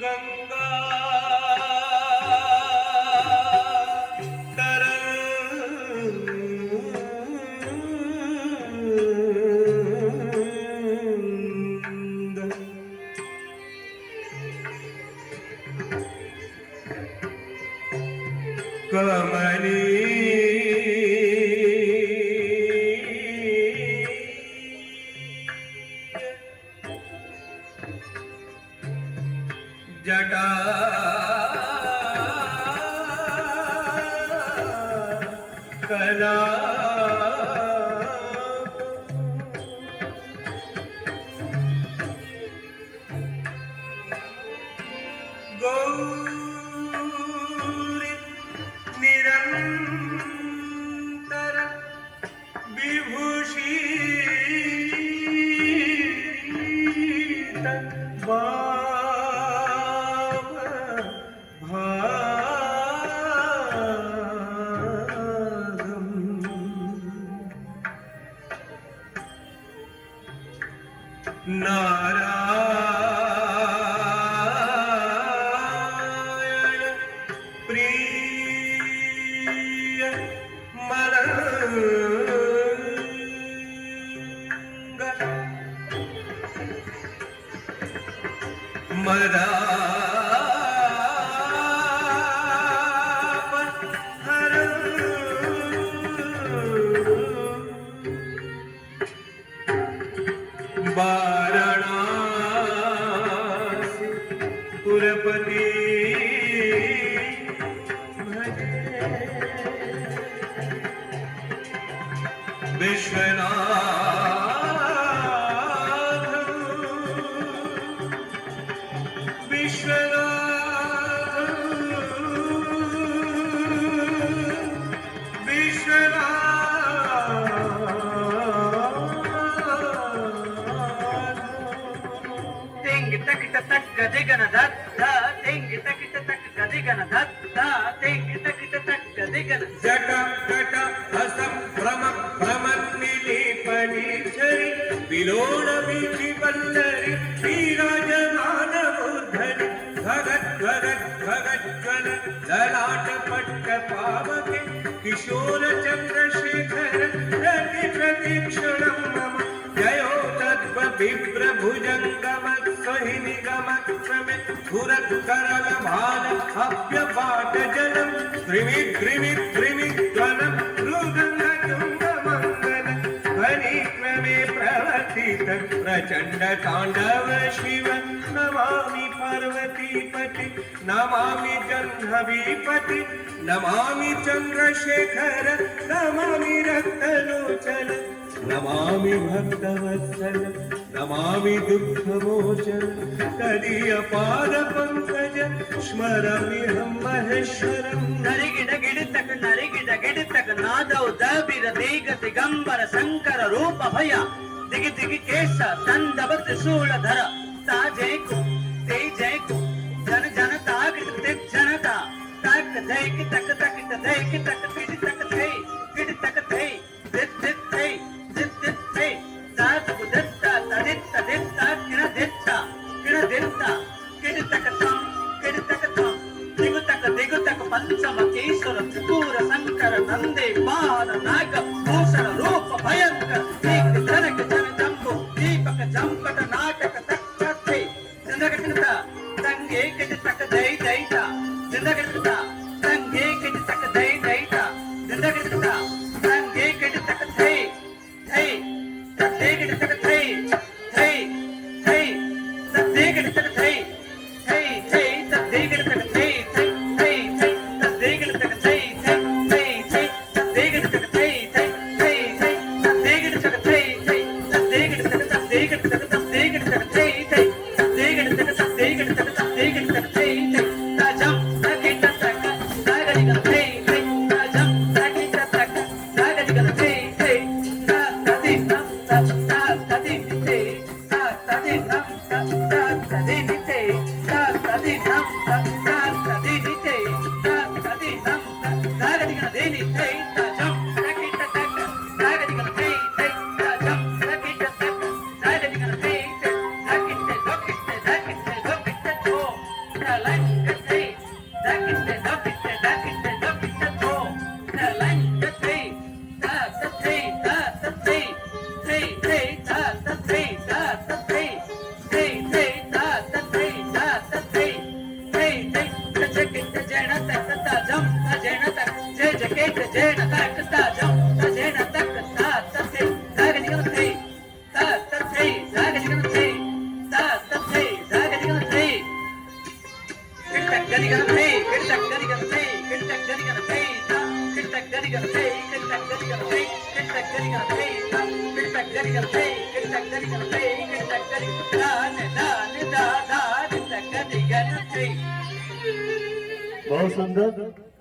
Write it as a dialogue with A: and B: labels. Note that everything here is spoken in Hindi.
A: गंगा कमली जटा कला गौरी निरंतर विभूषित नारायण प्रिय मलंग मदाप हर वाराणसी पुरपति विश्वनाथ विश्वनाथ विश्वनाथ
B: तेंग तक तक गदिगन दत्ता तेंग तक तक गदिगन दत्ता तेंग तक तक गदिगन
A: जट जट हसम भ्रम भ्रमन्निलीपनीचरि विलोल वीचि वल्लरि वीराजमान मूर्धनि भगत भगत भगत ज्वल ललाट पट्ट पावके किशोर चंद्रशेखर प्रति प्रतीक्षणं मम जयो तद्व विप्रभुजङ्गम स्वहिनिगमक्रमे धुरत् करल भाल अभ्यपाट जलम कृमि कृमि कृमि ज्वलम मृदङ्गतुङ्गमङ्गल ध्वनिक्रमे प्रवर्तित प्रचण्ड ताण्डव शिव नमामि पार्वतीपति नमामि जह्नवीपति नमामि चन्द्रशेखर नमामि रक्तलोचन नमामि भक्तवत्सल नमामि दुःखमोचन तदीयपाद पंकज स्मराम्यहं महेश्वरम्
B: नरिगिड गिड तक नादौ दबिर देग दिगंबर शंकर रूप भय दिग दिग केश दंडव त्रिशूलधर ताजय को तेजय को जन जन ताक तिक जनता तक दैक तक तक दैक तक पिड तक थे पिड तक थे दित दित थे दित दित थे तात उदत्ता तदित्ता दित्ता किण दित्ता किड तक थम दिगु तक पंचम केशर त्रिपुर शंकर नंदे बाण नाग भूषण रूप भयंकर एक जनक जन जंबु दीपक जंपट नाटक तक्ते चंद्रगटिता तंगे किड तक दई दैता चंद्रगटिता तंगे किड तक दई दैता चंद्रगटिता तंगे किड तक थे थे तक्ते किड तक थे थे थे तक्ते किड तक थे थे थे तक्ते किड तक थे ಕಿಟ್ಟಕ್ ಗರಿಗನ ಥೇ ಕಿಟ್ಟಕ್ ಗರಿಗನ ಥೇ ಕಿಟ್ಟಕ್ ಗರಿಗನ ಥೇ ಕಿಟ್ಟಕ್ ಗರಿಗನ ಥೇ ಕಿಟ್ಟಕ್ ಗರಿಗನ ಥೇ ಕಿಟ್ಟಕ್ ಗರಿಗನ ಥೇ ಕಿಟ್ಟಕ್ ಗರಿಗನ ಥೇ ಕಿಟ್ಟಕ್ ಗರಿಗನ ಥೇ ಕಿಟ್ಟಕ್ ಗರಿಗನ ದಾನೆ ದಾನೆ ದಾ ದಾ ಕಿಟ್ಟಕ್ ಗರಿಗನ ಥೇ
C: बहुत सुंदर।